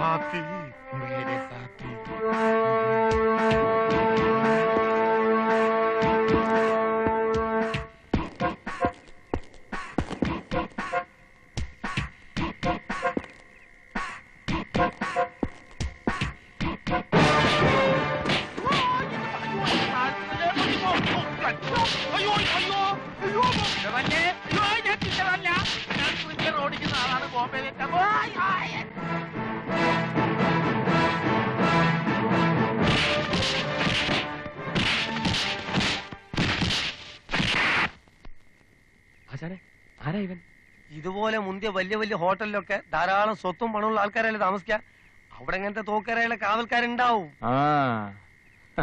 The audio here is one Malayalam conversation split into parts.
साथी मेरे साथी ഇതുപോലെ മുന്തിയ വലിയ വലിയ ഹോട്ടലിലൊക്കെ ധാരാളം സ്വത്തും പണമുള്ള ആൾക്കാരല്ലേ താമസിക്കുക. അവിടെ ഇങ്ങനത്തെ തോക്കരയിലെ കാവൽക്കാരുണ്ടാവും.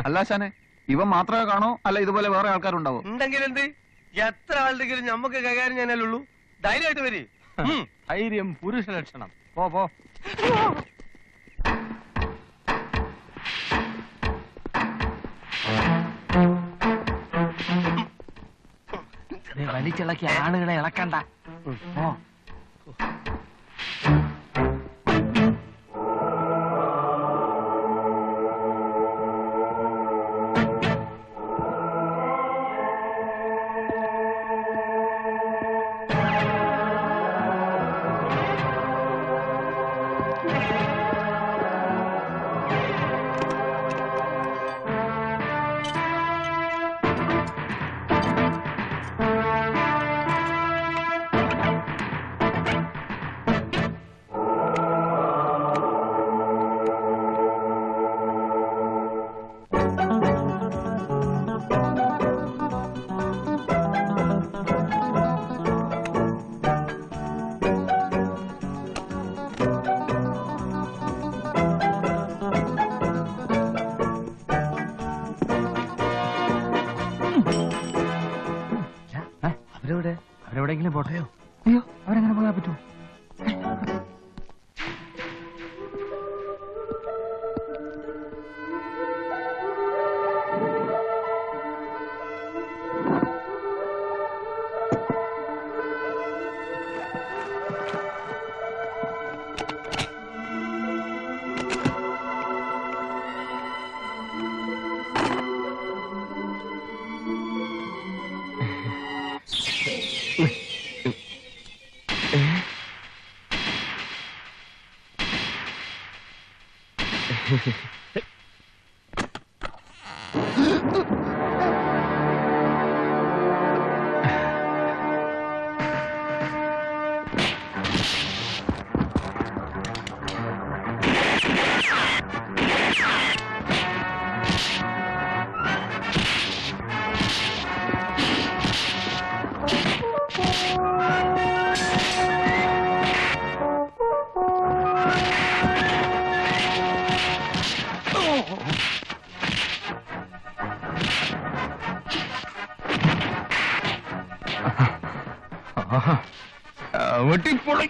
അല്ല ആശാനെ, ഇവൻ മാത്രമേ കാണോ അല്ല ഇതുപോലെ വേറെ ആൾക്കാരുണ്ടാവും? ഉണ്ടെങ്കിൽ എന്ത്, എത്ര ആളുടെങ്കിലും നമുക്ക് കൈകാര്യം ചെയ്യാനല്ലുള്ളൂ. ധൈര്യമായിട്ട് വരി. ധൈര്യം പുരുഷ ലക്ഷണം. പോ പോ. വലിച്ചിളക്കി ആളുകളെ ഇളക്കണ്ട. ഓ അവരെവിടെയെങ്കിലും പോട്ടെയോ? അയ്യോ, അവരെങ്ങനെ പോകാൻ പറ്റുമോ? വെട്ടിപ്പൊളി.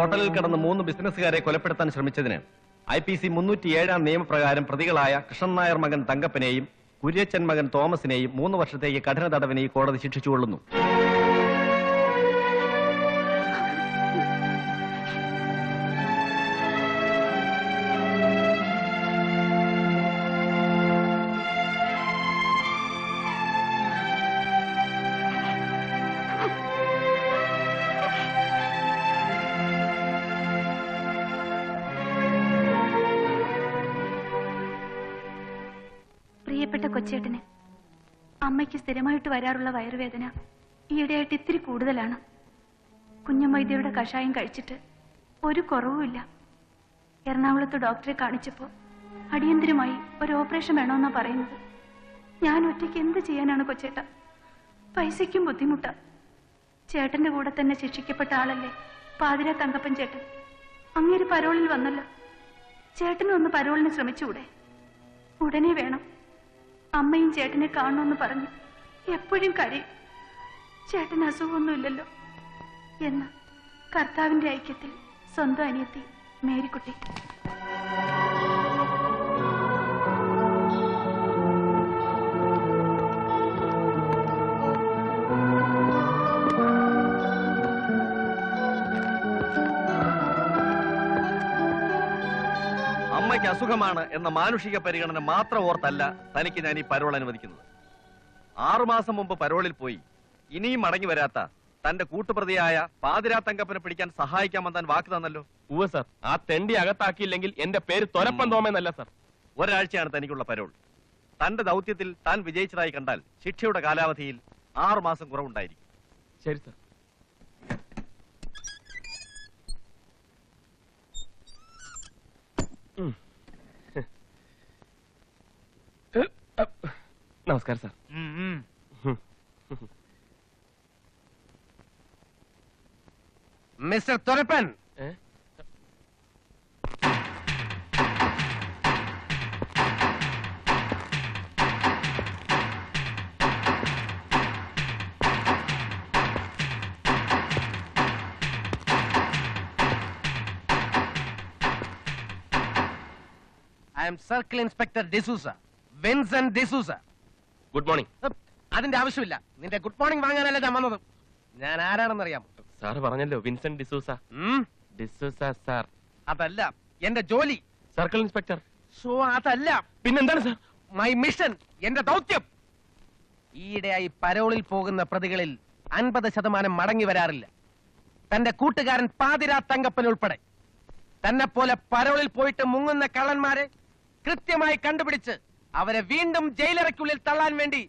ഹോട്ടലിൽ കടന്ന് 3 ബിസിനസ്സുകാരെ കൊലപ്പെടുത്താൻ ശ്രമിച്ചതിന് IPC 307 നിയമപ്രകാരം പ്രതികളായ കൃഷ്ണൻ നായർ മകൻ തങ്കപ്പനെയും കുര്യച്ചൻ മകൻ തോമസിനെയും 3 വർഷത്തേക്ക് കഠിന തടവിനെ ഈ കോടതി ശിക്ഷിച്ചുകൊള്ളുന്നു. പ്രിയപ്പെട്ട കൊച്ചേട്ടന് അമ്മയ്ക്ക് സ്ഥിരമായിട്ട് വരാറുള്ള വയറുവേദന ഈയിടെയായിട്ട് ഇത്തിരി കൂടുതലാണ്. കുഞ്ഞൻ വൈദ്യരുടെ കഷായം കഴിച്ചിട്ട് ഒരു കുറവുമില്ല. എറണാകുളത്ത് ഡോക്ടറെ കാണിച്ചപ്പോൾ അടിയന്തരമായി ഒരു ഓപ്പറേഷൻ വേണമെന്നാ പറയുന്നത്. ഞാൻ ഒറ്റയ്ക്ക് എന്ത് ചെയ്യാനാണ് കൊച്ചേട്ട? പൈസയ്ക്കും ബുദ്ധിമുട്ടാ. ചേട്ടന്റെ കൂടെ തന്നെ ശിക്ഷിക്കപ്പെട്ട ആളല്ലേ പാതിര തങ്കപ്പൻ ചേട്ടൻ. അങ്ങേര് പരോളിൽ വന്നല്ലോ. ചേട്ടനും ഒന്ന് പരോളിന് ശ്രമിച്ചുകൂടെ? ഉടനെ വേണം. അമ്മയും ചേട്ടനെ കാണണമെന്ന് പറഞ്ഞു എപ്പോഴും കരയും. ചേട്ടന് അസുഖമൊന്നുമില്ലല്ലോ എന്ന്. കർത്താവിന്റെ ഐക്യത്തിൽ സ്വന്തം അനിയത്തി മേരിക്കുട്ടി. അമ്മയ്ക്ക് അസുഖമാണ് എന്ന മാനുഷിക പരിഗണന മാത്രം ഓർത്തല്ല തനിക്ക് ഞാൻ ഈ പരോൾ അനുവദിക്കുന്നത്. 6 മാസം മുമ്പ് പരോളിൽ പോയി ഇനിയും മടങ്ങി വരാത്ത തന്റെ കൂട്ടുപ്രതിയായ പാതിരാ തങ്കപ്പനെ പിടിക്കാൻ സഹായിക്കാമെന്ന് താൻ വാക്ക് തന്നല്ലോ. ഉവ്വ് സർ, ആ തെണ്ടി അകത്താക്കിയില്ലെങ്കിൽ എന്റെ പേര് തൊരപ്പൻ തോമെന്നല്ല സർ. ഒരാഴ്ചയാണ് തനിക്കുള്ള പരോൾ. തന്റെ ദൗത്യത്തിൽ താൻ വിജയിച്ചതായി കണ്ടാൽ ശിക്ഷയുടെ കാലാവധിയിൽ 6 മാസം കുറവുണ്ടായിരിക്കും. ശരി സർ. നമസ്കാരം sir. Mister Thorappan, I am Circle Inspector D'Souza, Vincent D'Souza. Good morning. അതിന്റെ ആവശ്യമില്ല. നിന്റെ ഗുഡ് മോർണിംഗ് വാങ്ങാനല്ല ഞാൻ വന്നത്. ഞാൻ ആരാണെന്നറിയാം? സാർ പറഞ്ഞല്ലോ വിൻസെന്റ് ഡിസൂസ. D'Souza sir. അതല്ല എന്റെ ജോലി. Circle inspector. സോ അതല്ല. പിന്നെന്താണ് സാർ? മൈ മിഷൻ, എന്റെ ദൗത്യം. ഈയിടെയായി പരോളിൽ പോകുന്ന പ്രതികളിൽ 50% മടങ്ങി വരാറില്ല. തന്റെ കൂട്ടുകാരൻ പാതിരാ തങ്കപ്പൻ ഉൾപ്പെടെ. തന്നെ പോലെ പരോളിൽ പോയിട്ട് മുങ്ങുന്ന കള്ളന്മാരെ കൃത്യമായി കണ്ടുപിടിച്ച് അവരെ വീണ്ടും ജയിലറയ്ക്കുള്ളിൽ തള്ളാൻ വേണ്ടി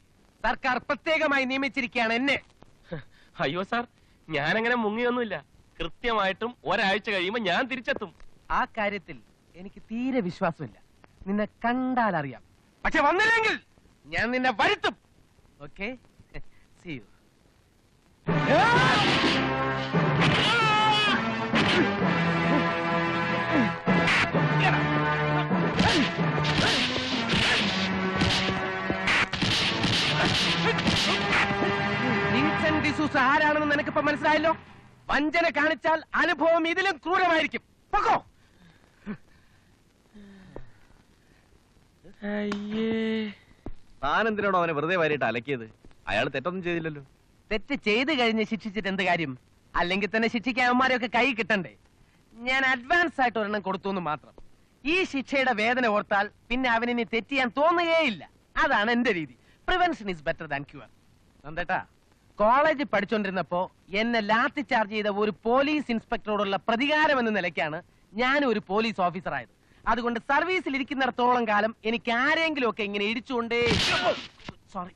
സർക്കാർ പ്രത്യേകമായി നിയമിച്ചിരിക്കുകയാണ് എന്നെ. അയ്യോ സാർ, ഞാനങ്ങനെ മുങ്ങിയൊന്നുമില്ല. കൃത്യമായിട്ടും ഒരാഴ്ച കഴിയുമ്പോൾ ഞാൻ തിരിച്ചെത്തും. ആ കാര്യത്തിൽ എനിക്ക് തീരെ വിശ്വാസമില്ല. നിന്നെ കണ്ടാൽ അറിയാം. പക്ഷെ വന്നില്ലെങ്കിൽ ഞാൻ നിന്നെ വരുത്തും. Okay, see you. Vincent D'Souza ആരാണെന്ന് നിനക്കിപ്പോ മനസ്സിലായല്ലോ. വഞ്ചന കാണിച്ചാൽ അനുഭവം ഇതിലും ക്രൂരമായിരിക്കും. പൊക്കോ. താനെന്തിനാണോ അവനെ വെറുതെ വാരിയിട്ട് അലക്കിയത്? അയാൾ തെറ്റൊന്നും ചെയ്തില്ലല്ലോ. തെറ്റ് ചെയ്ത് കഴിഞ്ഞ് ശിക്ഷിച്ചിട്ട് എന്ത് കാര്യം? അല്ലെങ്കിൽ തന്നെ ശിക്ഷിക്കാൻ അവന്മാരെയൊക്കെ കൈ കിട്ടണ്ടേ? ഞാൻ അഡ്വാൻസ് ആയിട്ട് ഒരെണ്ണം കൊടുത്തു എന്ന് മാത്രം. ഈ ശിക്ഷയുടെ വേദന ഓർത്താൽ പിന്നെ അവനിനി തെറ്റ് ചെയ്യാൻ തോന്നുകയില്ല. അതാണ് എന്റെ രീതി. Prevention is better than cure. നന്ദേട്ടാ, കോളേജിൽ പഠിച്ചോണ്ടിരുന്നപ്പോ എന്നെ ലാത്തി ചാർജ് ചെയ്ത ഒരു പോലീസ് ഇൻസ്പെക്ടറോടുള്ള പ്രതികാരം എന്ന നിലയ്ക്കാണ് ഞാൻ ഒരു പോലീസ് ഓഫീസർ ആയത്. അതുകൊണ്ട് സർവീസിൽ ഇരിക്കുന്നിടത്തോളം കാലം എനിക്ക് ആരെങ്കിലും ഒക്കെ ഇങ്ങനെ ഇടിച്ചുകൊണ്ടേ. സോറി,